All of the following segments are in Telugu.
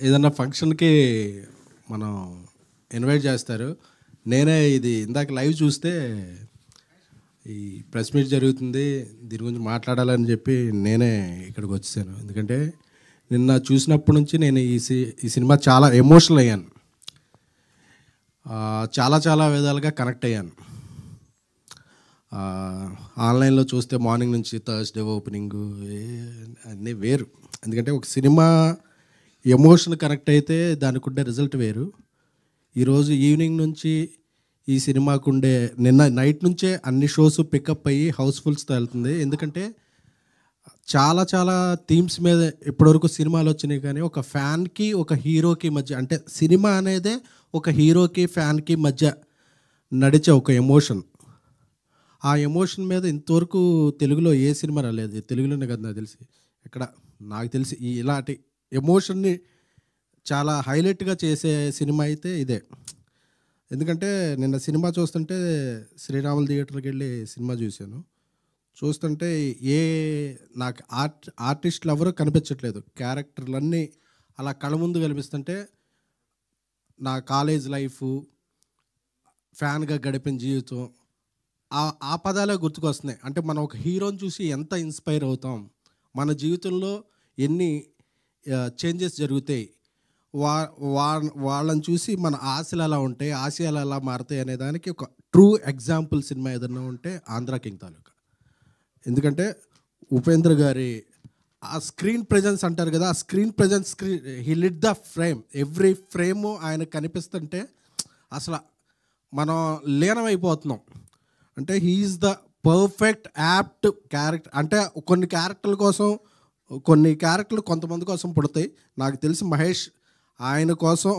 ఏదన్నా ఫంక్షన్కి మనం ఇన్వైట్ చేస్తారు. నేనే ఇది ఇందాక లైవ్ చూస్తే ఈ ప్రెస్ మీట్ జరుగుతుంది, దీని గురించి మాట్లాడాలని చెప్పి నేనే ఇక్కడికి వచ్చేసాను. ఎందుకంటే నిన్న చూసినప్పటి నుంచి నేను ఈ సినిమా చాలా ఎమోషనల్ అయ్యాను, చాలా చాలా విధాలుగా కనెక్ట్ అయ్యాను. ఆన్లైన్లో చూస్తే మార్నింగ్ నుంచి థర్స్డే ఓపెనింగ్ అన్నీ వేరు. ఎందుకంటే ఒక సినిమా ఎమోషన్ కనెక్ట్ అయితే దానికి ఉండే రిజల్ట్ వేరు. ఈరోజు ఈవినింగ్ నుంచి ఈ సినిమాకు ఉండే నిన్న నైట్ నుంచే అన్ని షోస్ పికప్ అయ్యి హౌస్ఫుల్స్తో వెళ్తుంది. ఎందుకంటే చాలా చాలా థీమ్స్ మీద ఇప్పటివరకు సినిమాలు వచ్చినాయి, కానీ ఒక ఫ్యాన్కి ఒక హీరోకి మధ్య, అంటే సినిమా అనేదే ఒక హీరోకి ఫ్యాన్కి మధ్య నడిచే ఒక ఎమోషన్. ఆ ఎమోషన్ మీద ఇంతవరకు తెలుగులో ఏ సినిమా రాలేదు. తెలుగులోనే కదా నాకు తెలిసి, నాకు తెలిసి ఇలాంటి ఎమోషన్ని చాలా హైలైట్గా చేసే సినిమా అయితే ఇదే. ఎందుకంటే నిన్న సినిమా చూస్తుంటే శ్రీరాములు థియేటర్కి వెళ్ళి సినిమా చూశాను. చూస్తుంటే నాకు ఆర్టిస్టులు ఎవరూ కనిపించట్లేదు, క్యారెక్టర్లన్నీ అలా కళ్ళ ముందు కనిపిస్తుంటే నా కాలేజ్ లైఫ్, ఫ్యాన్గా గడిపిన జీవితం, ఆ పదాలే గుర్తుకొస్తున్నాయి. అంటే మనం ఒక హీరోని చూసి ఎంత ఇన్స్పైర్ అవుతాం, మన జీవితంలో ఎన్ని చేంజెస్ జరుగుతాయి, వాళ్ళని చూసి మన ఆశలు ఎలా ఉంటాయి, ఆశయాలు ఎలా మారుతాయి అనే దానికి ఒక ట్రూ ఎగ్జాంపుల్ సినిమా ఏదన్నా ఉంటే ఆంధ్ర కింగ్ తాలూకా. ఎందుకంటే ఉపేంద్ర గారి ఆ స్క్రీన్ ప్రెజెన్స్ అంటారు కదా, ఆ screen presence, he lit the frame, every frame ఆయన కనిపిస్తుంటే అసలు మనం లీనమైపోతున్నాం. అంటే he is the perfect apt character. అంటే కొన్ని క్యారెక్టర్లు కొంతమంది కోసం పుడతాయి. నాకు తెలిసి మహేష్ ఆయన కోసం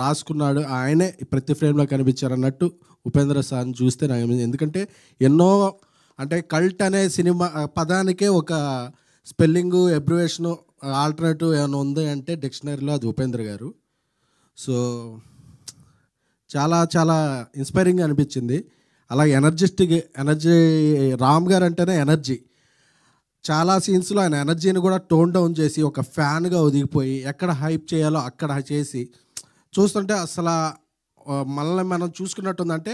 రాసుకున్నాడు, ఆయనే ప్రతి ఫ్రేమ్లో కనిపించారు అన్నట్టు ఉపేంద్ర సార్ని చూస్తే నాకు, ఎందుకంటే ఎన్నో, అంటే కల్ట్ అనే సినిమా పదానికే ఒక స్పెల్లింగు, అబ్రివేషను, ఆల్టర్నేటివ్ ఏమైనా ఉంది అంటే డిక్షనరీలో అది ఉపేంద్ర గారు. సో చాలా చాలా ఇన్స్పైరింగ్గా అనిపించింది. అలాగే ఎనర్జీ రామ్ గారు అంటేనే ఎనర్జీ. చాలా సీన్స్లో ఆయన ఎనర్జీని కూడా టోన్ డౌన్ చేసి ఒక ఫ్యాన్గా ఒదిగిపోయి ఎక్కడ హైప్ చేయాలో అక్కడ చేసి చూస్తుంటే అసలు మనల్ని మనం చూసుకున్నట్టుందంటే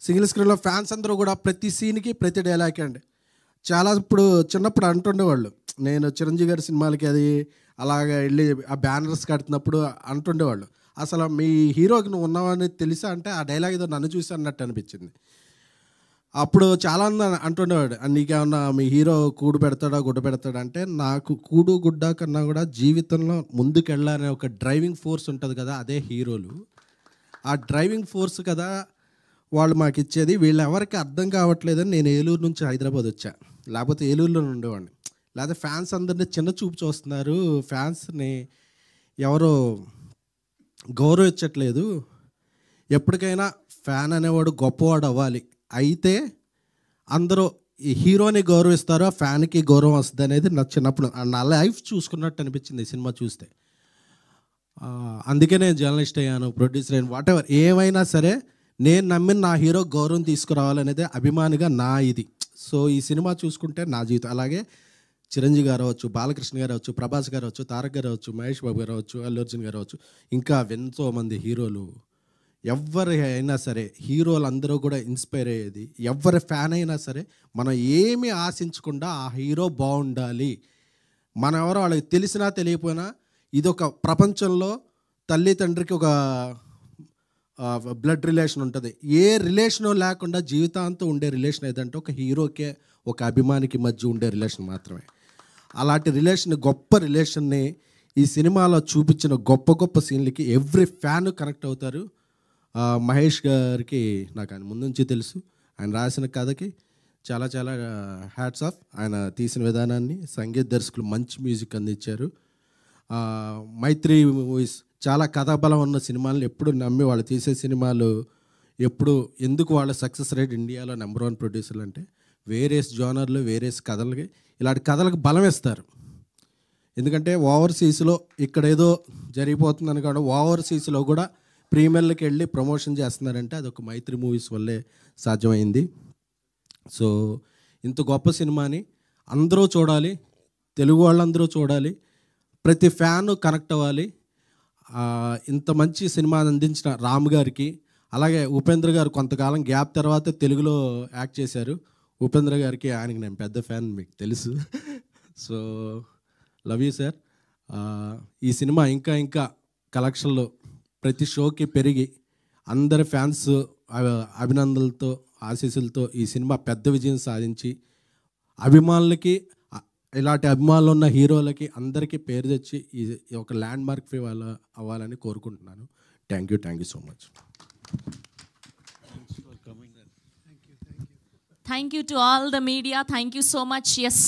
సింగిల్ స్క్రీన్లో ఫ్యాన్స్ అందరూ కూడా ప్రతి సీన్కి ప్రతి డైలాగ్ అండి. చాలా ఇప్పుడు చిన్నప్పుడు అంటుండేవాళ్ళు, నేను చిరంజీవి గారి సినిమాలకి అది అలాగ వెళ్ళి ఆ బ్యానర్స్ కడుతున్నప్పుడు అంటుండేవాళ్ళు, అసలు మీ హీరోకి నువ్వు ఉన్నావని తెలుసా అంటే ఆ డైలాగ్ ఏదో నన్ను చూసి అన్నట్టు అనిపించింది. అప్పుడు చాలామంది అంటుండేవాడు, నీకేమన్నా మీ హీరో కూడు పెడతాడా గుడ్డ పెడతాడా అంటే, నాకు కూడు గుడ్డ కన్నా కూడా జీవితంలో ముందుకెళ్ళాలనే ఒక డ్రైవింగ్ ఫోర్స్ ఉంటుంది కదా, అదే హీరోలు. ఆ డ్రైవింగ్ ఫోర్స్ కదా వాళ్ళు మాకు ఇచ్చేది. వీళ్ళు ఎవరికి అర్థం కావట్లేదని నేను ఏలూరు నుంచి హైదరాబాద్ వచ్చా, లేకపోతే ఏలూరులో ఉండేవాడిని. లేకపోతే ఫ్యాన్స్ అందరినీ చిన్న చూపు చూస్తున్నారు, ఫ్యాన్స్ని ఎవరో గౌరవించట్లేదు. ఎప్పటికైనా ఫ్యాన్ అనేవాడు గొప్పవాడు అవ్వాలి, అయితే అందరూ ఈ హీరోని గౌరవిస్తారు, ఆ ఫ్యాన్కి గౌరవం వస్తుంది అనేది నాకు చిన్నప్పుడు నా లైఫ్ చూసుకున్నట్టు అనిపించింది ఈ సినిమా చూస్తే. అందుకే నేను జర్నలిస్ట్ అయ్యాను, ప్రొడ్యూసర్ అయ్యాను, వాట్ ఎవర్ ఏమైనా సరే నేను నమ్మిన నా హీరో గౌరవం తీసుకురావాలనేది అభిమానిగా నా ఇది. సో ఈ సినిమా చూసుకుంటే నా జీవితం. అలాగే చిరంజీవి గారు అవ్వచ్చు, బాలకృష్ణ గారు అవ్వచ్చు, ప్రభాస్ గారు అవ్వచ్చు, తారక్ గారు అవ్వచ్చు, మహేష్ బాబు గారు అవ్వచ్చు, అల్లు అర్జున్ గారు అవ్వచ్చు, ఇంకా ఎంతోమంది హీరోలు, ఎవరి అయినా సరే హీరోలు అందరూ కూడా ఇన్స్పైర్ అయ్యేది. ఎవరి ఫ్యాన్ అయినా సరే మనం ఏమీ ఆశించకుండా ఆ హీరో బాగుండాలి, మనం ఎవరో వాళ్ళకి తెలిసినా తెలియకపోయినా ఇదొక ప్రపంచంలో తల్లి తండ్రికి ఒక బ్లడ్ రిలేషన్ ఉంటుంది. ఏ రిలేషను లేకుండా జీవితాంతం ఉండే రిలేషన్ ఏదంటే ఒక హీరోకే ఒక అభిమానికి మధ్య ఉండే రిలేషన్ మాత్రమే. అలాంటి రిలేషన్, గొప్ప రిలేషన్ని ఈ సినిమాలో చూపించిన గొప్ప గొప్ప సీన్లకి ఎవ్రీ ఫ్యాన్ కనెక్ట్ అవుతారు. మహేష్ గారికి నాకు ఆయన ముందు నుంచి తెలుసు, ఆయన రాసిన కథకి చాలా చాలా హ్యాట్స్ ఆఫ్. ఆయన తీసిన విధానాన్ని, సంగీత దర్శకులు మంచి మ్యూజిక్ అందించారు. మైత్రి మూవీస్ చాలా కథాబలం ఉన్న సినిమాలను ఎప్పుడు నమ్మి వాళ్ళు తీసే సినిమాలు ఎప్పుడు, ఎందుకు వాళ్ళ సక్సెస్ రేట్ ఇండియాలో నెంబర్ 1 ప్రొడ్యూసర్లు అంటే వేరియస్ జోనర్లు, వేరియస్ కథలకి, ఇలాంటి కథలకు బలం ఇస్తారు. ఎందుకంటే ఓవర్సీస్లో ఇక్కడ ఏదో జరిగిపోతుందని కాదు, ఓవర్సీస్లో కూడా ప్రీమియర్లకి వెళ్ళి ప్రమోషన్ చేస్తున్నారంటే అదొక మైత్రి మూవీస్ వల్లే సాధ్యమైంది. సో ఇంత గొప్ప సినిమాని అందరూ చూడాలి. తెలుగు వాళ్ళందరూ చూడాలి, ప్రతి ఫ్యాను కనెక్ట్ అవ్వాలి. ఇంత మంచి సినిమా అందించిన రామ్ గారికి, అలాగే ఉపేంద్ర గారు కొంతకాలం గ్యాప్ తర్వాత తెలుగులో యాక్ట్ చేశారు. ఉపేంద్ర గారికి, ఆయనకి నేను పెద్ద ఫ్యాన్, మీకు తెలుసు. So love you sir. ఈ సినిమా ఇంకా ఇంకా కలెక్షన్లో ప్రతి షోకి పెరిగి అందరి ఫ్యాన్స్ అభినందనలతో ఆశీస్సులతో ఈ సినిమా పెద్ద విజయం సాధించి అభిమానులకి, ఇలాంటి అభిమానులు ఉన్న హీరోలకి అందరికీ పేరు తెచ్చి ఈ ఒక ల్యాండ్ మార్క్ అవ్వాలని కోరుకుంటున్నాను. Thank you so much. Thank you to all the media. Thank you so much. Yes.